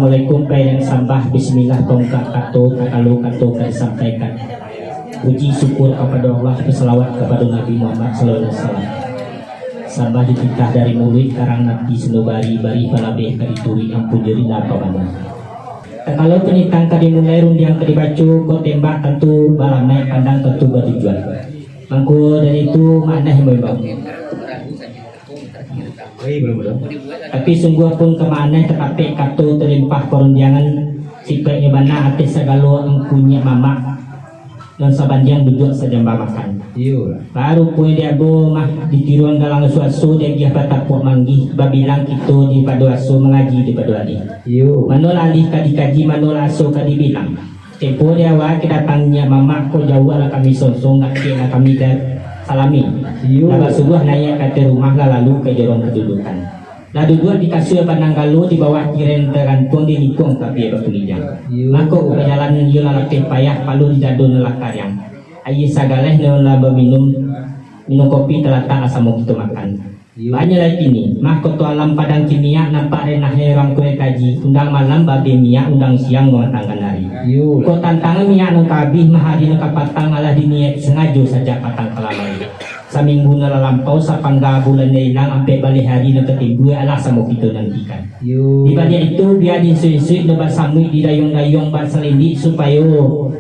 Assalamualaikum pengen sambah bismillah tongkat kato takalu kato kan sampaikan. Puji syukur kepada Allah, berselawat kepada Nabi Muhammad sallallahu alaihi wasallam. Sambah dititah dari murid karang Nabi senubari bari palabeh kadituri ampun jeri atau mana. Kalau penitang kadi mulai rundiang kadi bacu kau tembak tentu balamai pandang tentu bertujuan. Mangku dari itu makna yang memang. Tapi sungguh pun kemana tetapi kato terlimpah perundiangan sipai bana atis segalo engkunya mama dan sabanjang duduk saja makan. Baru pun dia go mah ditiruan dalam suatu dia dia patapuk manggih babilang kita di padu asu mengaji di padu adi. Manol alih kadikaji manol asu kadibilang. Tempo dia wa kedatangnya mama ko jauh lah kami sonsong nak kena kami dah salami. Lalu sebuah naik kata rumah lalu ke jorong kedudukan. Lalu dua dikasih pandang galuh di bawah kiren tergantung di nikung tapi bertulijang. Maka perjalanan dia lalaki payah palu di jadun lakaryang. Ayi sagaleh neula minum kopi terletak asam kita makan. Banyak lagi ni. Maka tu alam padang kimia nampak renah heram kue kaji. Undang malam babi minyak, undang siang mengatangkan hari. Kau tantangan minyak nang kabih mahari nang kapatang malah diniat sengaja saja patang kelamai. Saminggu na lampau sapangga bulan na ilang ampe balik hari na ketibu alah sama kita nantikan. Di balik itu biar disui-sui na basamui di dayong-dayong basalindi supaya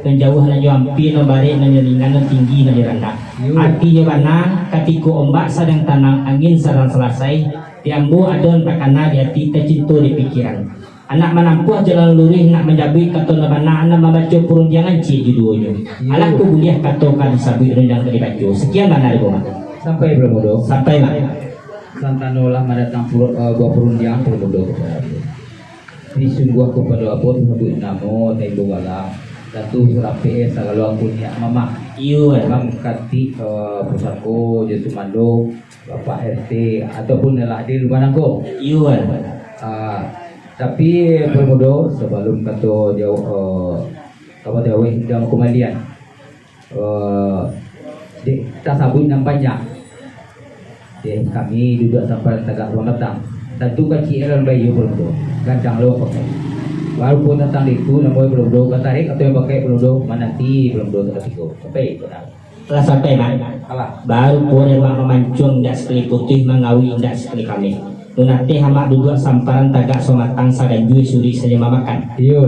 menjauh na ampi na balik na nyalingan na tinggi na rendah. Artinya mana ketika ombak sedang tanang angin sedang selesai diambu adon takana di hati tercinta di pikiran. Anak menampuh jalan lurih nak menjabi kata nabana anak membaca perunjangan cik judulnya. Alah ku buliah kata kan sabit rendang ke dibaca. Sekian mana ada rumah. Sampai berapa dok? Sampai lah. Santanolah mendatang buah perunjangan berapa dok? Di sungguh kepada apa sebut namo tendo galang. Satu serapi segala punya mama. Iya. Mam kati pusako jatuh mando bapak RT ataupun nelah di rumah nangko. Iya. Tapi bermudo sebelum kata jauh apa jauh dalam kemalian kita sabun nampaknya kami duduk sampai tegak ruang datang tentu kaki elan bayi bermudo gandang lo pakai baru pun tentang itu namanya bermudo katarik atau yang pakai bermudo manati bermudo terketiga sampai benar Telah sampai mana? Baru pun yang memancung dak sekali putih mengawi dak sekali kami. Nunate hamak duduk samparan tagak somatang saganjui suri saja mamakan.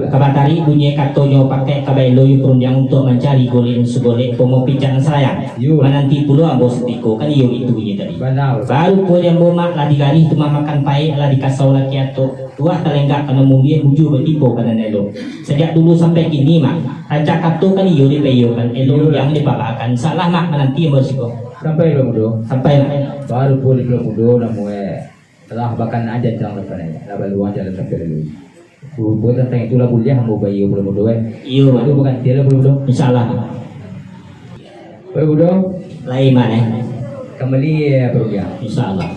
Kabatari bunyi kato nyo pakai kabailo yu perundang untuk mencari golek segolek pomo pican sayang. Menanti puluh ambo setiko kan iyo itu bunyi tadi. Baru pun yang bomak lah digarih tu mamakan pai lah dikasau laki ato. Tuah telenggak kena mumbie buju bertipu pada nelo. Sejak dulu sampai kini mak rancak kato kan iyo dipeyo kan elo yang dipapakan salah mak menanti bersiko. Sampai bermudo. Sampai baru pun bermudo namanya. Telah bahkan aja jangan lepas ni, lepas luar jalan sampai dulu. Buat tentang itulah kuliah mau bayi belum doa. Iyo, itu bukan dia belum doa. Insyaallah. Belum doa. Lain mana? Kembali berubah. Insyaallah.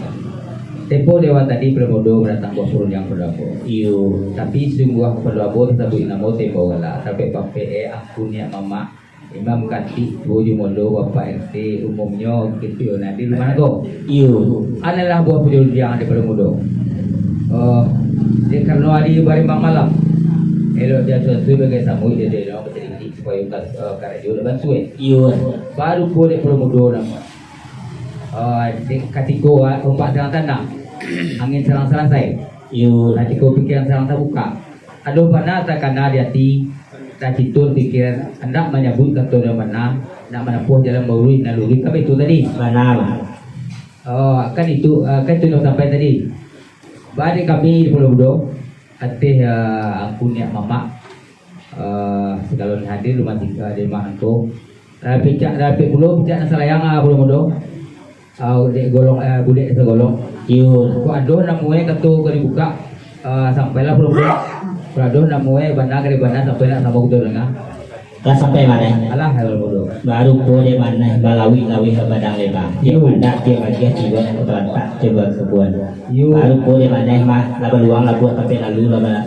Tempo dewa tadi belum doa mendatang buah purun yang berlaku. Iyo. Tapi sungguh berlaku kita buat nama tempo gala. Tapi pakai akunnya mama. Imam kati tujuh mondo bapak RT umumnya gitu nanti di mana kok? Iyo. Adalah buah pujul yang ada pada mondo. Dia karena hari barimbang malam. Elok dia sesuai sebagai samu dia orang bercerita supaya karajo lepas suwe. Iyo. Baru boleh pada mondo nama. Katiko ombak dalam tanah. Angin serang-serang saya. Iyo. Nanti kau pikiran serang terbuka. Aduh mana terkena di hati. Tak citur pikiran hendak menyebut kata dia mana nak menempuh jalan melalui naluri apa itu tadi mana kan itu sampai tadi balik kami di Pulau Budo hati akunnya mama segala hadir rumah tinggal di rumah anto rapi pulau pijak nasalayang Pulau Budo di golong budak segolong iyo ku aduh namanya kata dibuka sampailah Pulau Budo Pradoh namanya bandar dari bandar sampai nak sama kita dengar. Telah sampai mana? Alah hal bodoh. Baru pun dia mana balawi lawi ke badang lebar. Dia bandar dia bagi jiwa yang terletak coba kebuan. Baru pun dia mana mah laba luang labu tapi lalu laba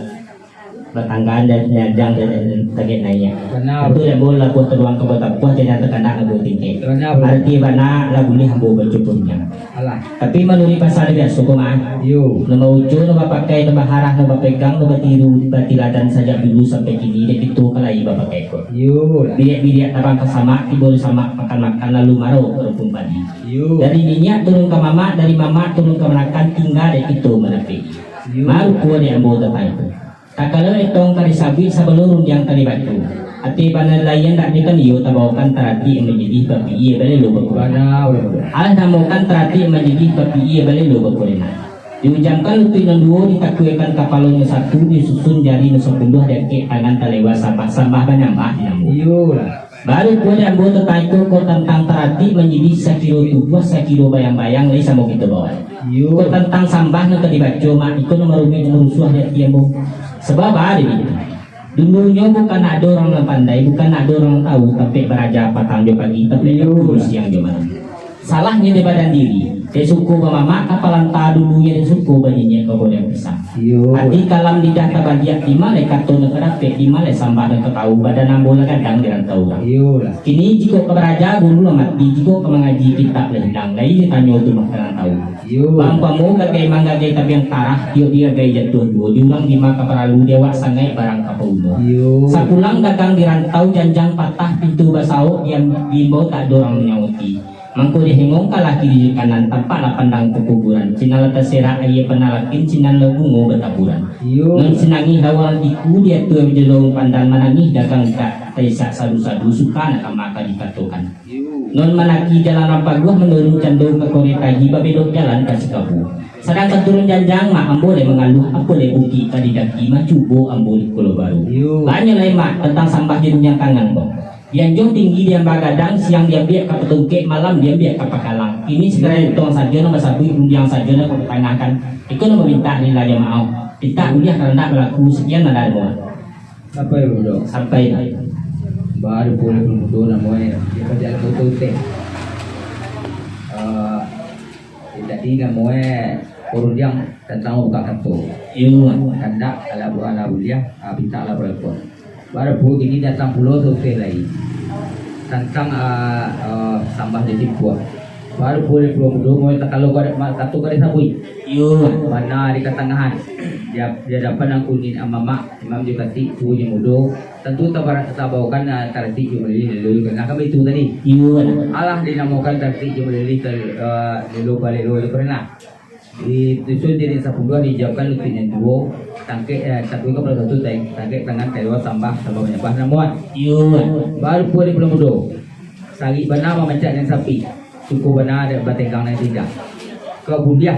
Batanggaan dan nyajang dan taget nanya. Karena Itu yang boleh buat teruang ke bawah puas jadi terkena lagu tinggi. Karena Arti mana lagu ini hambo bercupurnya. alah. Tapi menurut pasal dia suku mah. Yo. Nama ucu, nama pakai, nama harah, nama pegang, nama tiru, batiladan saja dulu sampai kini. Dia itu kalau iba pakai kok. Yo. Biak-biak tabang kesama, boleh sama makan-makan lalu marau berpun padi. Yo. Dari minyak turun ke mama, dari mama turun ke menakan tinggal dari itu menepi. Maru kuah dia ambil tentang itu. Tak kalau itong tali sabi sa balurun yang tali batu. Ati panalayan tak nikan iyo tabawakan terati menjadi babi iya balik lo bakuran. Karena udah. Alah namukan terati menjadi babi iya balik lo bakuran. Diucapkan lutu yang dua ditakuikan kapalnya satu disusun jari nusapuluh dan ke tangan talewa sampah banyak namu. Yo lah. Baru kuah yang buat tentang itu kau tentang terati menjadi sekilo tubuh sekilo bayang-bayang lagi sama kita bawa. Yo. Kau tentang sampah nak dibaca mak itu nomor rumit nomor rusuh dia tiamu. Sebab ada itu. Dulunya bukan ada orang yang pandai, bukan ada orang tahu, tapi beraja patang jo pagi, tapi terus yang jo mana. Salahnya di badan diri. Dia suku mama kapalan ta dulunya dia suku baginya kau boleh pisang. Yo. Hati kalam lidah tabadiak di mana kartu negara pe di mana sambah dan tahu badan ambola kadang dia tahu orang. Yo lah. Kini jika keberaja guru mati jika mengaji kitab lendang, lagi ditanya tu makanan tahu. Yo. Bang pamu gagai manggagai tapi yang tarah dia gaya jatuh dua diulang di maka peralu dewa sangai barang kapauno. Yo. Sakulang dagang di rantau janjang patah pintu basau yang bimbau tak dorang menyauti. Mangko dihengong kalaki di kanan tampak lah pandang kuburan. Cinala terserak ayah penalakin cinan lebungo betaburan. Yo. Nun sinangi hawalan iku dia tuh jelong pandang manangih dagang tak taisak sadu-sadu suka nak maka dikatukan. Non manaki jalan rampaguah menurun candung ke kore kaji babedok jalan kasih kabu. Sedangkan turun janjang mak ambole mengaluh ambole buki tadi daki macubo ambole kulo baru. Banyak lain mak tentang sampah di dunia kangen bong. Yang jauh tinggi dia bagadang, siang dia biak ke petungke, malam dia biak ke pakalang. Ini sekarang tuang saja nama satu yang saja nak pertanyakan. Itu nama minta ni lah jemaah. Minta dia karena berlaku sekian ada dua. Apa ya bro? Sampai Baru boleh bermutu namanya. Dia kerja betul teh. Jadi namanya urut yang tentang buka kartu. Iya. Kandak ala bulia, minta ala berlaku. Baru bu ini datang pulau selesai lagi tentang sampah di Tipuan. Baru boleh pulau mau kalau kata kare sabui. Iya. Mana di ketengahan dia dapat nang kunin amama imam juga ti tujuh mudo. Tentu tabawakan tarti jumlah lulu karena kami itu tadi. Iya. Allah dinamakan tarti jumlah lulu balik lulu pernah. Di tujuh jadi 10 dijawabkan lutinnya dua tangke satu ke satu tangke tangan tewa tambah banyak namuan Iya. baru pun belum mudo sagi benar memencet yang sapi suku benar ada bategang yang tidak ke buliah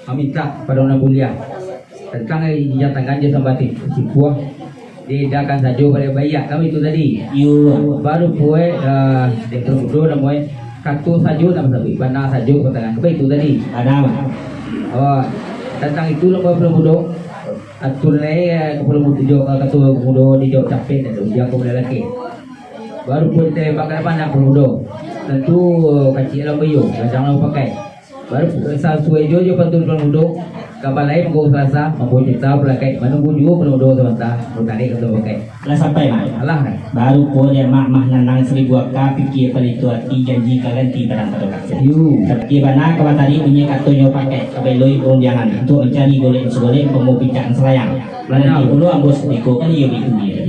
meminta pada orang buliah tentang yang tangan dia sambatin si buah didakan saja pada bayak kami itu tadi. Iya. Baru pun dia belum mudo namuan kartu saja nama sapi benar saja pertanyaan apa itu tadi Ada mah. tentang itu lo belum mudo atur naik ke belum mudo kartu mudo di jauh capek dan dia kau lelaki baru pun teh pakai pandang belum mudo tentu kacil lo bayu jangan lo pakai baru sesuai jojo pentul belum mudo kapal lain mau selasa mau cerita pelakai menunggu juga belum mudo sebentar mau tarik atau pakai Lah sampai mah. alah kan Baru po dia mak nanang 1000 ka pikir palitu ati janji kalian ti barang terdekat. Tapi bana kawan tadi punya kartunya pakai kabeloi perundangan untuk mencari golek segolek pemupikan selayang. Mana di dulu ambos diko kan iyo itu dia.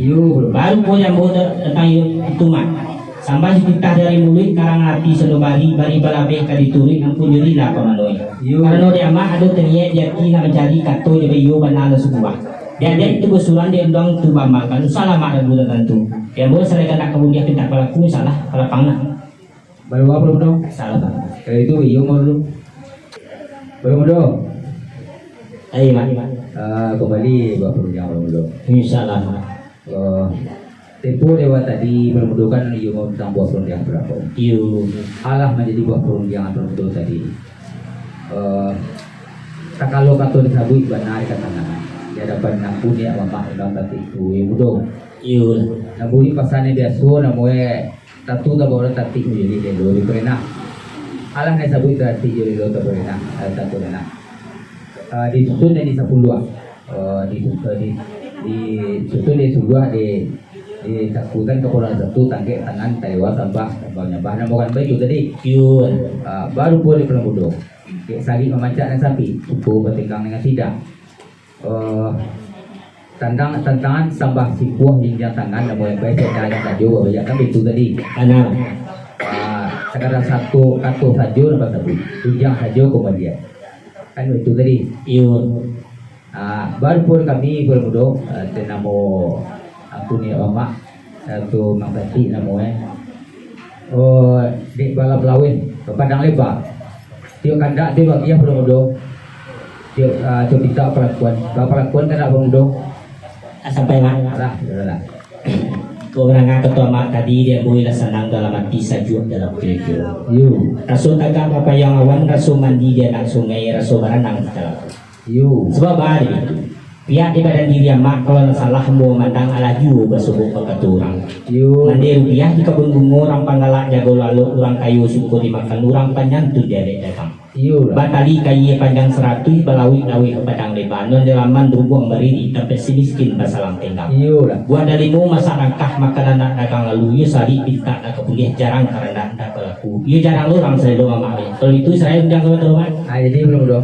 Baru po yang bodoh tentang itu mak. Sampai kita dari mulut karang api sedobari bari balabe kadituri ampun juri lah pamanoi. Karena dia mak ada teniak dia kina mencari kartu jadi yo bana sebuah. Dia itu besulan dia undang tu bamakan salah mak dan bulan tentu. Yang boleh saya kena kemudian kita pelaku salah pelapang lah. baru apa belum mudo Salah tak. kalau itu iyo mau dulu belum mudo Ayo mak. kembali bapak yang belum mudo Insyaallah. tempo dewa tadi bermudukan iyo mau tentang buah perundang berapa Iyo. Allah menjadi buah perundang bermudu tadi tak kalau kata disabui benar katakan dia dapat nampuni apa dalam tadi itu iyo mudo Iyo. nampuni pasannya biasa namanya tatu tak boleh tati menjadi dia dulu pernah Allah nih sabui tati jadi lo tak pernah tatu pernah disusun dari 10 di di situ di sebuah di cakutan kepulauan satu tangke tangan taiwa tambah tambahnya bahan bukan baju tadi Yun. baru boleh pulang bodoh sari memancak dan sapi suku bertingkang dengan tidak tantangan sambah sipuah hingga tangan dan mulai baik saya jalan saja banyak kan itu tadi Ano? sekarang satu kartu saja dapat satu tunjang saja kemudian kan itu tadi Yun. baru pun kami bermudo namo aku ni mama satu mangkati namanya di balap lawin padang lebar tiok kandak dia bagi yang bermudo tiok kita perlakuan kandak bermudo Sampai nga. lah Kung nga ketua mak tadi dia boleh senang dalam hati sajuk dalam kira-kira. you Rasul taga papayang awan, rasul mandi dia nang sungai, rasul berenang di dalam. you Sebab hari itu, pihak di badan diri mak kalau salah mau mandang alaju bersubuk ke keturang. you Mandi rupiah di kebun bungo orang panggalak jago lalu orang kayu syukur dimakan orang panjang tu dia datang. you lah Batali kayu panjang 100 balawi-lawi ke padang Lebanon dalaman berbuang berdiri tapi si miskin basalang tenggang. you lah Buat darimu masa rangkah makanan nak dagang lalu ia sari pinta nak kepulih jarang karena nak pelaku ia jarang orang saya doa mak kalau itu saya undang teman-teman jadi bermudo